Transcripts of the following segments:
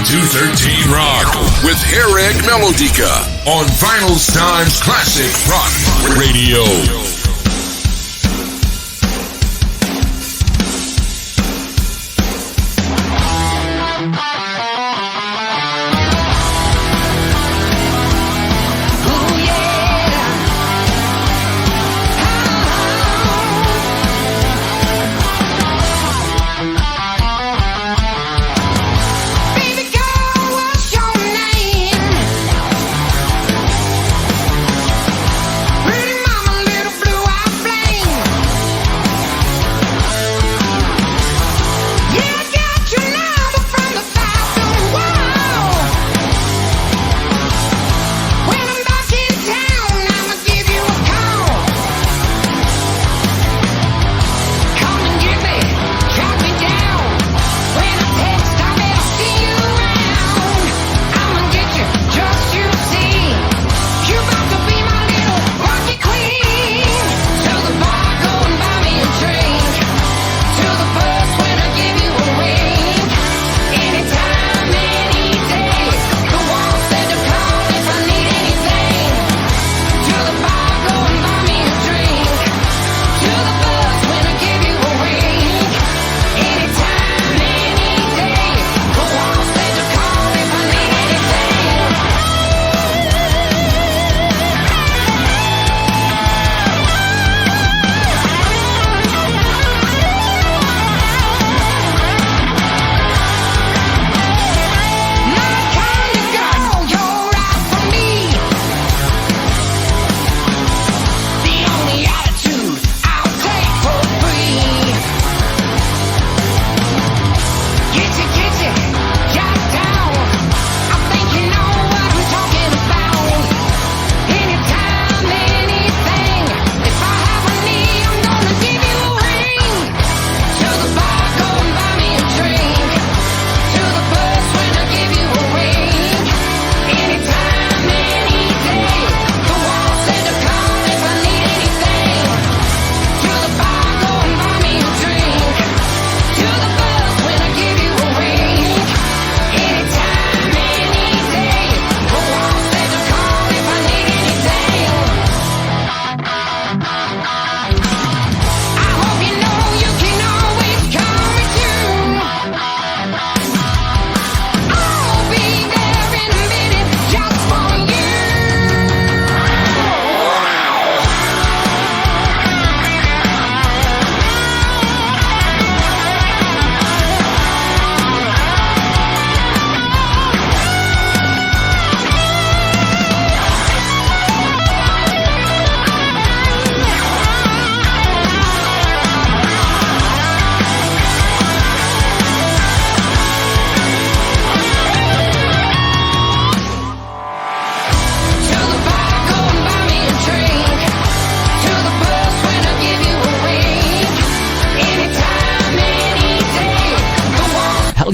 213Rock with Harrag Melodica on Vinylestimes Classic Rock Radio.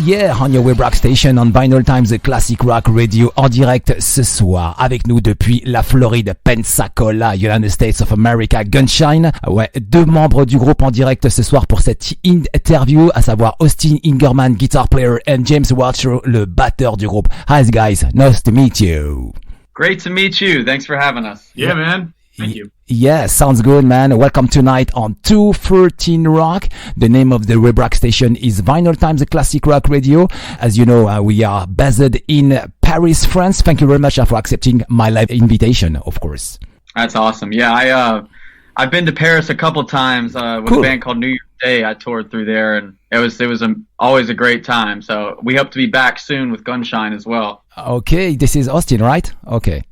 Yeah, on your web rock station on Vinylestimes, the classic rock radio en direct ce soir. Avec nous depuis la Floride, Pensacola, United States of America, Gunshine. Ouais, deux membres du groupe en direct ce soir pour cette interview, à savoir Austin Ingerman, guitar player, and James Walter, le batteur du groupe. Hi guys, nice to meet you. Great to meet you. Thanks for having us. Yeah, man. Thank you. Yeah, sounds good, man. Welcome tonight on 213Rock. The name of the web rock station is Vinylestimes, the classic rock radio. As you know, we are based in Paris, France. Thank you very much for accepting my live invitation, of course. That's awesome. Yeah, I've been to Paris a couple times with Cool. a band called New Year's Day. I toured through there, and it was always a great time. So we hope to be back soon with Gunshine as well. Okay, this is Austin, right? Okay.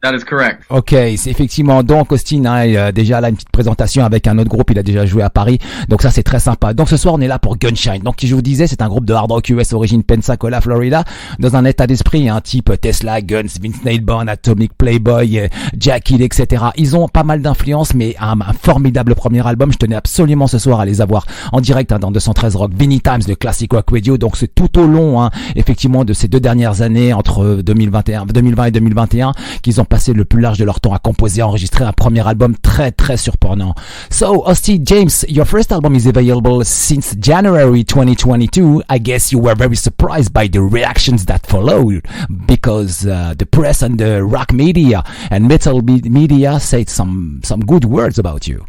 That is correct. Ok, c'est effectivement donc Austin a déjà là une petite présentation avec un autre groupe, il a déjà joué à Paris, donc ça c'est très sympa. Donc ce soir on est là pour Gunshine, donc je vous disais c'est un groupe de hard rock US origine Pensacola, Florida, dans un état d'esprit type Tesla, Guns, Vince Nailbone, Atomic, Playboy, Jack Hill, etc. Ils ont pas mal d'influence, mais un formidable premier album. Je tenais absolument ce soir à les avoir en direct dans 213 Rock Vinylestimes de Classic Rock Radio. Donc c'est tout au long effectivement de ces deux dernières années entre 2020 et 2021 qu'ils ont passé le plus large de leur temps à composer, à enregistrer un premier album très très surprenant. So, Austin, James, your first album is available since January 2022. I guess you were very surprised by the reactions that followed because the press and the rock media and metal media said some good words about you.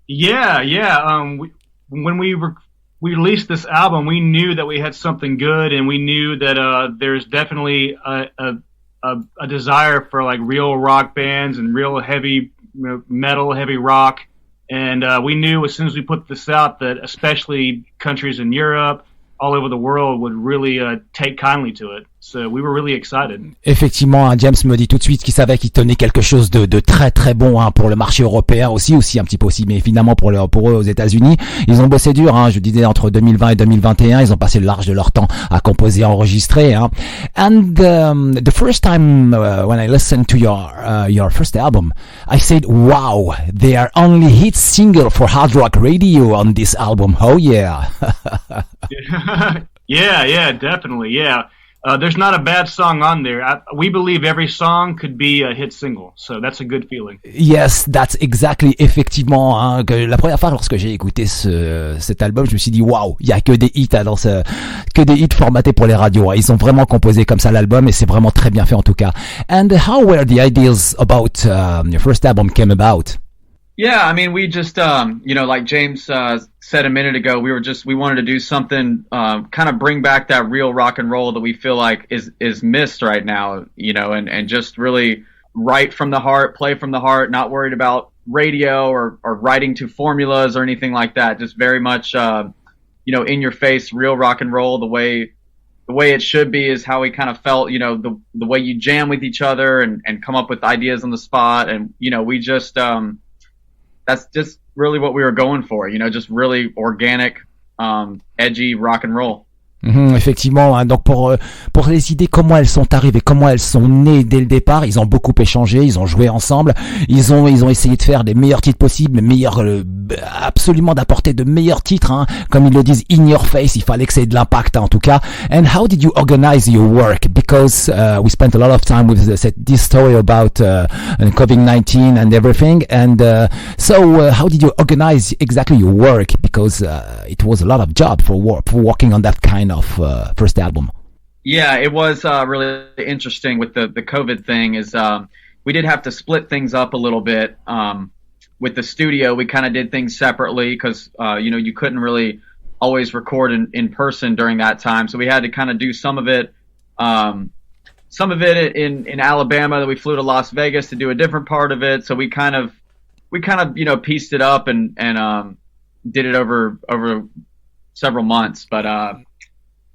Yeah. When we released this album, we knew that we had something good, and we knew that there's definitely a desire for like real rock bands and real heavy metal, heavy rock. And we knew as soon as we put this out that especially countries in Europe, all over the world would really take kindly to it. So we were really excited. Effectivement, hein, James me dit tout de suite qu'il savait qu'il tenait quelque chose de très très bon hein, pour le marché européen aussi un petit peu aussi, mais finalement pour eux aux États-Unis, ils ont bossé dur. Hein, je disais entre 2020 et 2021, ils ont passé le large de leur temps à composer, à enregistrer. Hein. And the first time when I listened to your first album, I said, "Wow, they are only hit single for hard rock radio on this album." Oh yeah. Yeah, definitely. Yeah. There's not a bad song on there. We believe every song could be a hit single, so that's a good feeling. Yes, that's exactly, effectivement. Hein, que la première fois lorsque j'ai écouté cet album, je me suis dit waouh, il y a que des hits hein, que des hits formatés pour les radios. Hein. Ils ont vraiment composé comme ça l'album et c'est vraiment très bien fait en tout cas. And how were the ideas about your first album came about? Yeah, I mean, we just, like James said a minute ago, we wanted to do something, kind of bring back that real rock and roll that we feel like is missed right now, and just really write from the heart, play from the heart, not worried about radio or writing to formulas or anything like that. Just very much, in your face, real rock and roll, the way it should be is how we kind of felt, the way you jam with each other and come up with ideas on the spot. And, we just, that's just really what we were going for, just really organic, edgy rock and roll. Effectivement, hein, donc pour les idées, comment elles sont arrivées, comment elles sont nées dès le départ, ils ont beaucoup échangé, ils ont joué ensemble, ils ont essayé de faire les meilleurs titres possibles, les meilleurs, absolument d'apporter de meilleurs titres, hein, comme ils le disent, in your face, il fallait que c'est de l'impact hein, en tout cas. And how did you organize your work? Because we spent a lot of time with this story about COVID-19 and everything, and so how did you organize exactly your work? Because it was a lot of job for working on that kind of first album. Yeah, it was really interesting with the COVID thing is we did have to split things up a little bit. With the studio, we kind of did things separately because, you couldn't really always record in person during that time. So we had to kind of do some of it in Alabama, that we flew to Las Vegas to do a different part of it. So we kind of, pieced it up and did it over several months. But,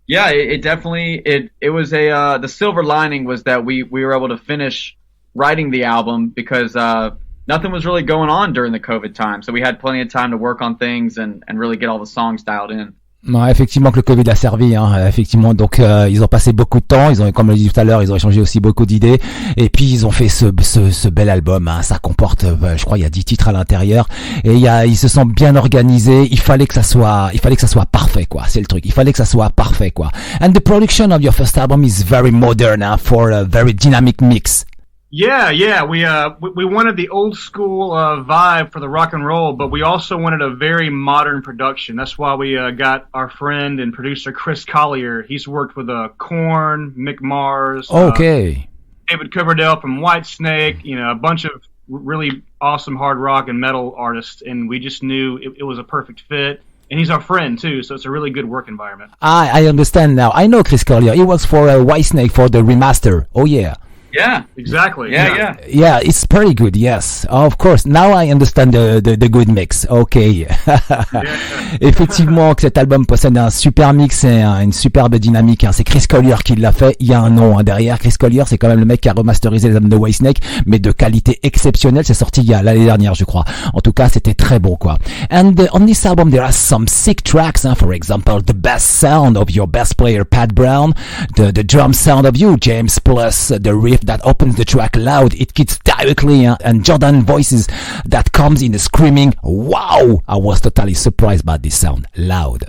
yeah, it definitely, it was the silver lining was that we were able to finish writing the album because, nothing was really going on during the COVID time. So we had plenty of time to work on things and really get all the songs dialed in. Non, effectivement que le Covid a servi, hein, effectivement. Donc ils ont passé beaucoup de temps, ils ont, comme on l'a dit tout à l'heure, ils ont échangé aussi beaucoup d'idées, et puis ils ont fait ce bel album. Hein. Ça comporte, je crois, il y a 10 titres à l'intérieur, et ils se sont bien organisés. Il fallait que ça soit parfait, quoi. C'est le truc. Il fallait que ça soit parfait, quoi. And the production of your first album is very modern, hein, for a very dynamic mix. Yeah. We wanted the old school vibe for the rock and roll, but we also wanted a very modern production. That's why we got our friend and producer Chris Collier. He's worked with Korn, Mick Mars, okay, David Coverdale from Whitesnake, a bunch of really awesome hard rock and metal artists, and we just knew it was a perfect fit. And he's our friend too, so it's a really good work environment. I understand now. I know Chris Collier. He works for Whitesnake for the remaster. Oh yeah. Yeah, exactly. Yeah. It's pretty good. Yes, of course. Now I understand the good mix. Okay. Effectivement, que cet album possède un super mix et une superbe dynamique. Hein. C'est Chris Collier qui l'a fait. Il y a un nom derrière. Chris Collier, c'est quand même le mec qui a remasterisé les albums de Whitesnake, mais de qualité exceptionnelle. C'est sorti l'année dernière, je crois. En tout cas, c'était très bon, quoi. And on this album, there are some sick tracks. Hein. For example, the bass sound of your bass player Pat Brown, the drum sound of you, James, plus the riff that opens the track loud, it kicks directly, and Jordan voices that comes in the screaming. Wow! I was totally surprised by this sound, loud.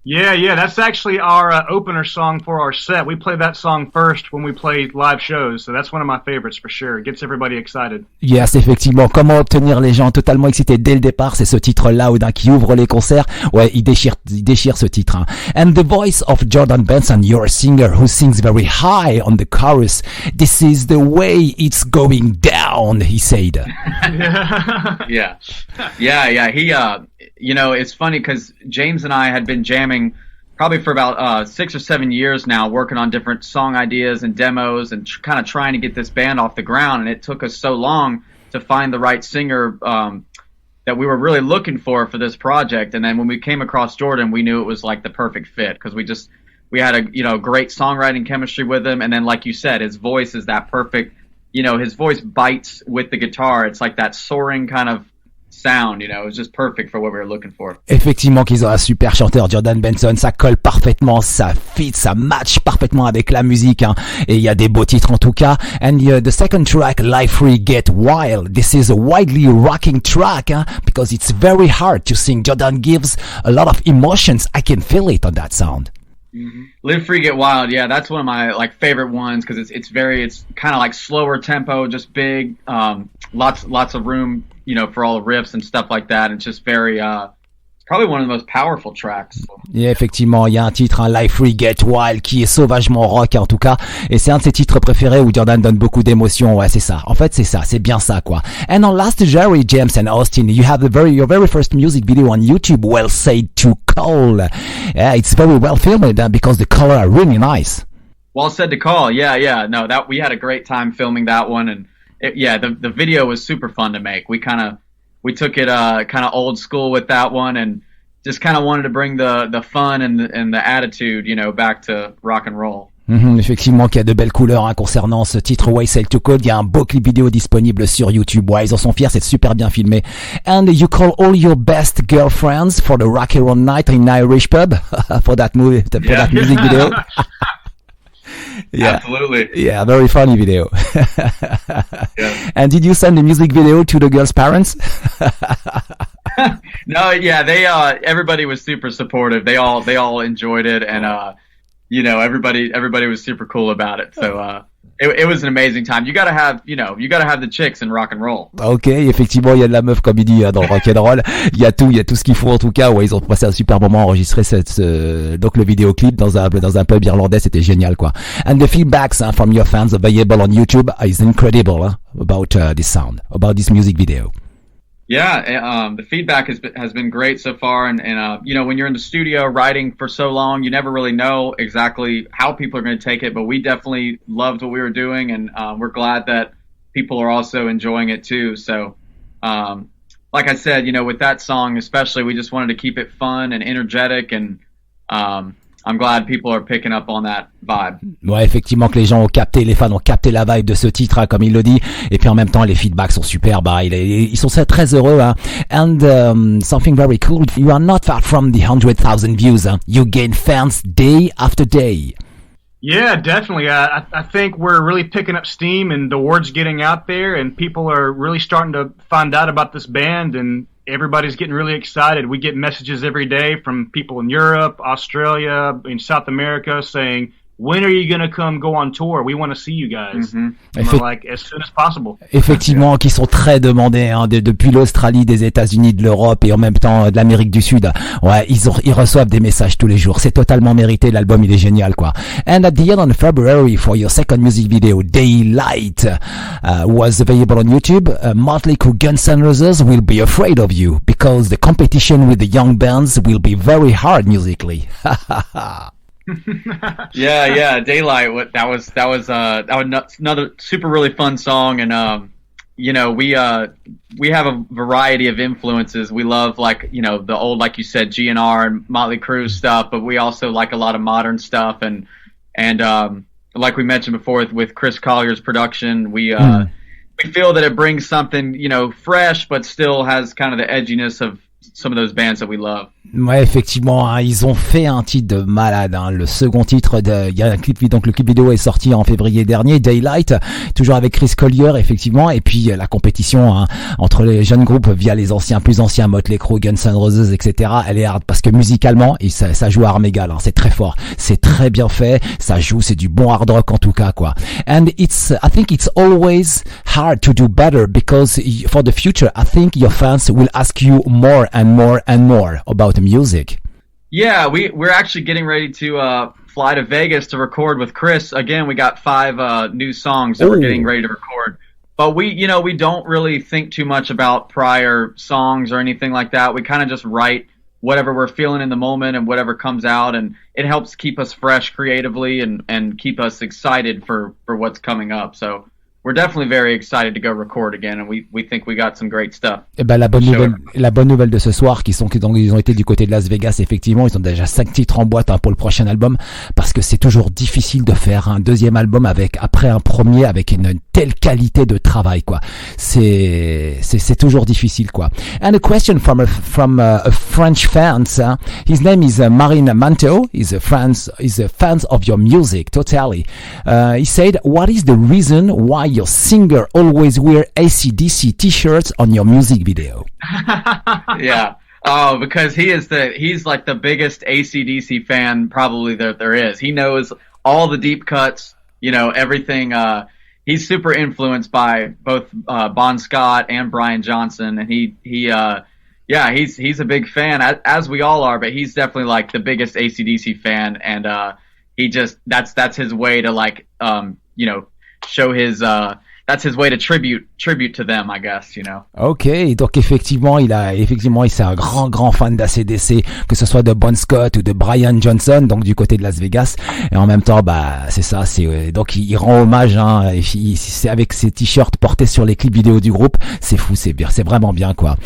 Yeah, that's actually our opener song for our set. We play that song first when we play live shows, so that's one of my favorites for sure. It gets everybody excited. Yes, effectivement. Comment obtenir les gens totalement excités dès le départ? C'est ce titre Loud qui ouvre les concerts. Ouais, il déchire ce titre. Hein. And the voice of Jordan Benson, you're a singer who sings very high on the chorus. This is the way it's going down, he said. Yeah. He, you know, it's funny because James and I had been jamming probably for about 6 or 7 years now, working on different song ideas and demos and kind of trying to get this band off the ground. And it took us so long to find the right singer that we were really looking for this project. And then when we came across Jordan, we knew it was like the perfect fit because we had a great songwriting chemistry with him. And then, like you said, his voice is that perfect. You know, his voice bites with the guitar. It's like that soaring kind of sound, you know, it was just perfect for what we were looking for. Effectivement qu'ils ont un super chanteur, Jordan Benson, ça colle parfaitement, ça fit, ça match parfaitement avec la musique, hein. Et il y a des beaux titres en tout cas. And the second track, Life Free Get Wild, this is a widely rocking track, hein, because it's very hard to sing. Jordan gives a lot of emotions, I can feel it on that sound. Mm-hmm. Live Free Get Wild, yeah, that's one of my like favorite ones because it's kind of like slower tempo, just big, lots of room, you know, for all the riffs and stuff like that. It's just very, it's probably one of the most powerful tracks. Yeah, effectivement, il y a un titre, un Life Free Get Wild, qui est sauvagement rock en tout cas, et c'est un de ses titres préférés où Jordan donne beaucoup d'émotions. Ouais, c'est ça. En fait, c'est ça, c'est bien ça, quoi. And on last, Jerry, James, and Austin, you have your very first music video on YouTube, Well Said to Call. Yeah, it's very well filmed because the color are really nice. Well Said to Call, yeah. No, that we had a great time filming that one, and the video was super fun to make. We took it kind of old school with that one, and just kind of wanted to bring the fun and the attitude, you know, back to rock and roll. Effectivement, qu'il y a de belles couleurs, hein, concernant ce titre Way Sail to Code. Il y a un beau clip vidéo disponible sur YouTube. Ouais, ils en sont fiers, c'est super bien filmé. And you call all your best girlfriends for the rock and roll night in Irish pub for that movie, for that music video. Yeah. Absolutely. Yeah, very funny video. Yeah. And did you send the music video to the girls' parents? No, yeah, they everybody was super supportive. They all enjoyed it, and you know, everybody was super cool about it. So it was an amazing time. You gotta have the chicks in rock and roll. Ok, effectivement, il y a de la meuf, comme il dit, dans le rock and roll. Il y a tout ce qu'il faut en tout cas. Ouais, ils ont passé un super moment à enregistrer donc le vidéoclip dans un pub irlandais, c'était génial, quoi. And the feedbacks from your fans available on YouTube is incredible, about this sound, about this music video. Yeah, the feedback has been great so far, and you know, when you're in the studio writing for so long, you never really know exactly how people are going to take it. But we definitely loved what we were doing, and we're glad that people are also enjoying it too. So, like I said, you know, with that song especially, we just wanted to keep it fun and energetic, and I'm glad people are picking up on that vibe. Ouais, effectivement que les fans ont capté la vibe de ce titre, hein, comme il le dit. Et puis en même temps, les feedbacks sont superbes. Hein. Ils sont très heureux. Hein. And something very cool, you are not far from the 100,000 views. Hein. You gain fans day after day. Yeah, definitely. I think we're really picking up steam, and the word's getting out there, and people are really starting to find out about this band, and everybody's getting really excited. We get messages every day from people in Europe, Australia, in South America saying, when are you going to come go on tour? We want to see you guys. Mm-hmm. And we're like, as soon as possible. Effectivement, qui sont très demandés, hein, depuis l'Australie, des États-Unis, de l'Europe et en même temps de l'Amérique du Sud. Ouais, ils reçoivent des messages tous les jours. C'est totalement mérité. L'album, il est génial, quoi. And at the end of February, for your second music video, Daylight, was available on YouTube. Motley Crue, Guns N' Roses will be afraid of you because the competition with the young bands will be very hard musically. Yeah, Daylight. That was another super really fun song, and you know, we have a variety of influences. We love, like, you know, the old, like you said, GNR and Motley Crue stuff, but we also like a lot of modern stuff, and like we mentioned before with Chris Collier's production, we feel that it brings something, you know, fresh, but still has kind of the edginess of some of those bands that we love. Ouais, effectivement, hein, ils ont fait un titre de malade. Hein. Le second titre, il y a un clip, donc le clip vidéo est sorti en février dernier, Daylight, toujours avec Chris Collier, effectivement, et puis la compétition hein, entre les jeunes groupes via les plus anciens, Motley Crue, Guns N' Roses, etc. Elle est hard parce que musicalement, ça joue à armes égales. Hein. C'est très fort, c'est très bien fait, ça joue, c'est du bon hard rock en tout cas, quoi. And I think it's always hard to do better because for the future, I think your fans will ask you more and more and more about music. Yeah, we're actually getting ready to fly to Vegas to record with Chris. Again, we got 5 new songs that we're getting ready to record. But we don't really think too much about prior songs or anything like that. We kind of just write whatever we're feeling in the moment and whatever comes out, and it helps keep us fresh creatively and keep us excited for what's coming up. So we're definitely very excited to go record again, and we think we got some great stuff. Et ben la bonne nouvelle de ce soir, ils ont été du côté de Las Vegas, effectivement, ils ont déjà 5 titres en boîte hein, pour le prochain album, parce que c'est toujours difficile de faire un deuxième album après un premier avec une telle qualité de travail, quoi. C'est toujours difficile, quoi. And a question from a French fan. His name is Marine Manteau. He's a fan of your music, totally. He said, "What is the reason why your singer always wear AC/DC t-shirts on your music video?" Yeah. Oh, because he's like the biggest AC/DC fan probably that there is. He knows all the deep cuts, everything. He's super influenced by both Bon Scott and Brian Johnson, and he's a big fan, as we all are, but he's definitely like the biggest AC/DC fan, and that's his way to show his that's his way to tribute to them, I guess, Ok, donc effectivement, c'est un grand fan d'ACDC, que ce soit de Bon Scott ou de Brian Johnson, donc du côté de Las Vegas. Et en même temps, c'est ça, donc il rend hommage, hein, c'est avec ses t-shirts portés sur les clips vidéo du groupe. C'est fou, c'est bien, c'est vraiment bien, quoi.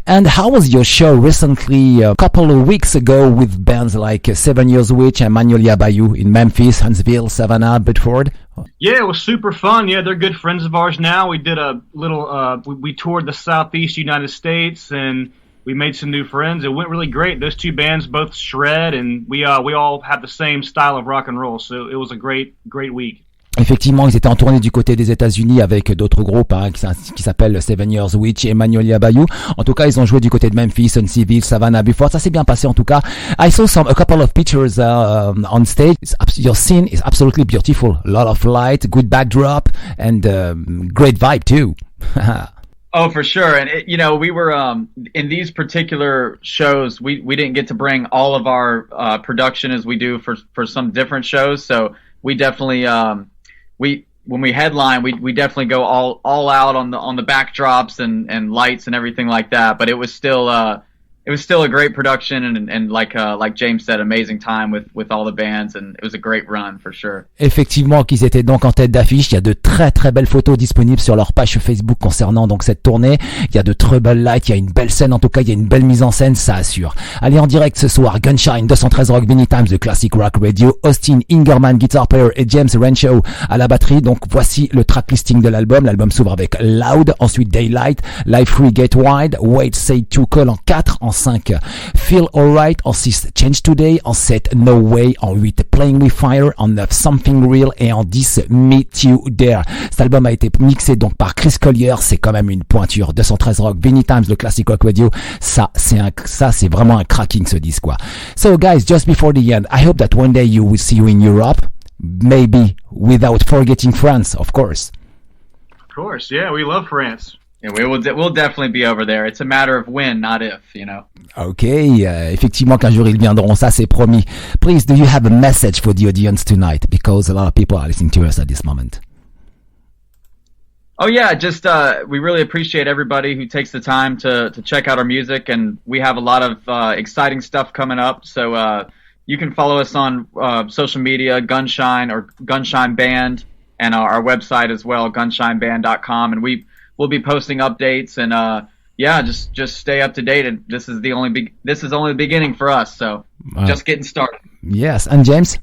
And how was your show recently, a couple of weeks ago, with bands like 7 Years Witch and Magnolia Bayou in Memphis, Huntsville, Savannah, Bedford? Yeah, it was super fun. Yeah, they're good friends of ours now. We did a little, we toured the Southeast United States, and we made some new friends. It went really great. Those two bands both shred, and we all have the same style of rock and roll. So it was a great week. Effectivement, ils étaient en tournée du côté des États-Unis avec d'autres groupes hein, qui s'appellent 7 Years Witch et Magnolia Bayou. En tout cas, ils ont joué du côté de Memphis, Huntsville, Savannah, Beaufort. Ça s'est bien passé en tout cas. I saw a couple of pictures on stage. Your scene is absolutely beautiful. A lot of light, good backdrop, and great vibe too. Oh, for sure. And we were in these particular shows, we didn't get to bring all of our production as we do for some different shows. So we definitely when we headline, we definitely go all out on the backdrops and lights and everything like that. But it was still a great production and like James said, amazing time with all the bands, and it was a great run for sure. Effectivement, qu'ils étaient donc en tête d'affiche. Il y a de très très belles photos disponibles sur leur page Facebook concernant donc cette tournée. Il y a de très belles lights, il y a une belle scène, en tout cas il y a une belle mise en scène, ça assure. Allez, en direct ce soir, Gunshine, 213 Rock Vinylestimes, The Classic Rock Radio, Austin Ingerman guitar player et James Renshaw à la batterie. Donc voici le track listing de l'album. L'album s'ouvre avec Loud, ensuite Daylight, Life Free Get Wide, Wait Say To Call en 4, en 5 Feel Alright, en 6 Change Today, en 7 No Way, en 8 Playing With Fire, en 9 Something Real et en 10 Meet You There. Cet album a été mixé donc par Chris Collier, c'est quand même une pointure. 213 Rock Vinylestimes, le Classic Rock Radio, ça c'est vraiment un cracking ce disque, quoi. So guys, just before the end, I hope that one day you will see you in Europe, maybe without forgetting France, of course. Of course, yeah, we love France. Yeah, we'll definitely be over there. It's a matter of when, not if, Ok, effectivement qu'un jour ils viendront, ça c'est promis. Please, do you have a message for the audience tonight? Because a lot of people are listening to us at this moment. Oh yeah, just we really appreciate everybody who takes the time to check out our music, and we have a lot of exciting stuff coming up. So you can follow us on social media, Gunshine or Gunshine Band, and our website as well, gunshineband.com, and we'll be posting updates, and just stay up to date. And this is only the beginning for us, so just getting started. Yes, and James?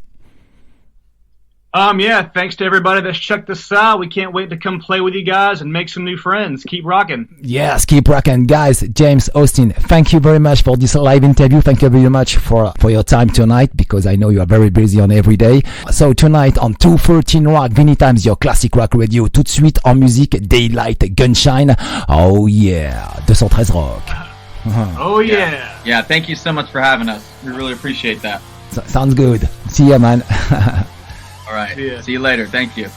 Yeah, thanks to everybody that's checked this out. We can't wait to come play with you guys and make some new friends. Keep rocking. Yes, keep rocking, guys. James, Austin, thank you very much for this live interview. Thank you very much for your time tonight, because I know you are very busy on every day. So tonight on 213 Rock, Vinylestimes, your classic rock radio. Tout de suite en musique, Daylight, Gunshine. Oh yeah, 213 Rock. Oh yeah. Yeah, thank you so much for having us. We really appreciate that. Sounds good. See ya, man. All right. See you later. Thank you.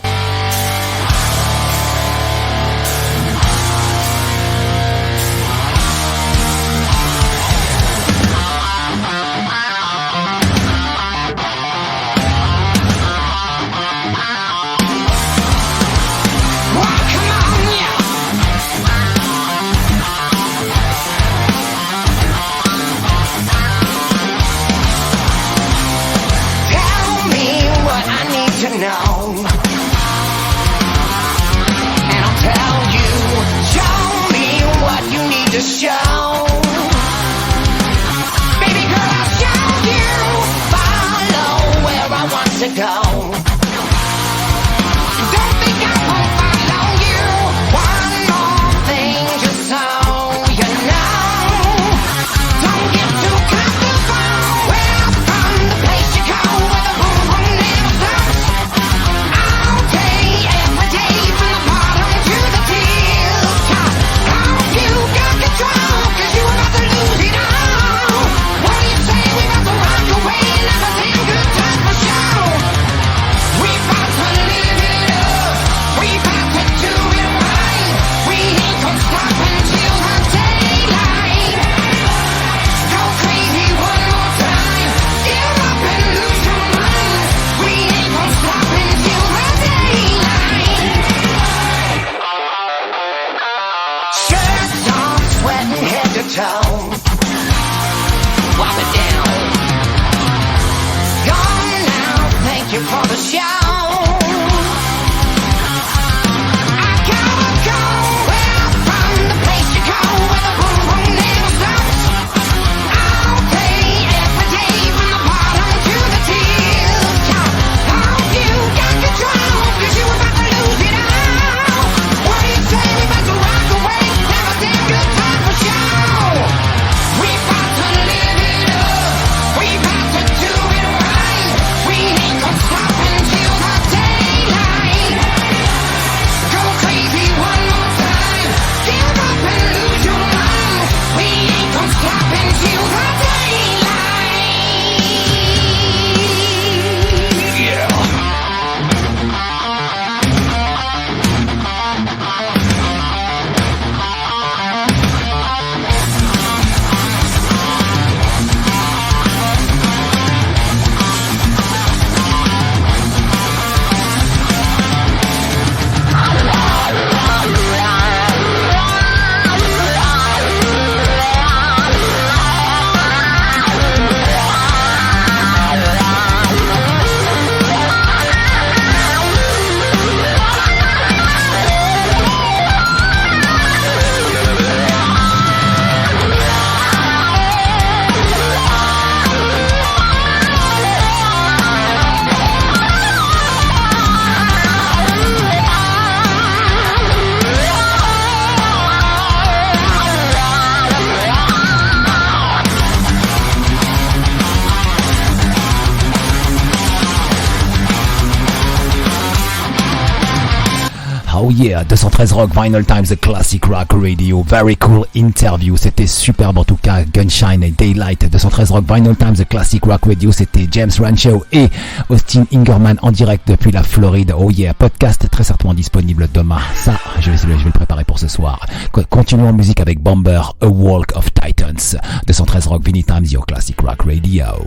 Oh yeah, 213 Rock, Vinylestimes, the classic rock radio. Very cool interview. C'était superbe en tout cas. Gunshine et Daylight, 213 Rock, Vinylestimes, the classic rock radio. C'était James Renshaw et Austin Ingerman en direct depuis la Floride. Oh yeah, podcast très certainement disponible demain. Ça, je vais le préparer pour ce soir. Continuons en musique avec Bomber, A Walk of Titans. 213 Rock, Vinylestimes, your classic rock radio.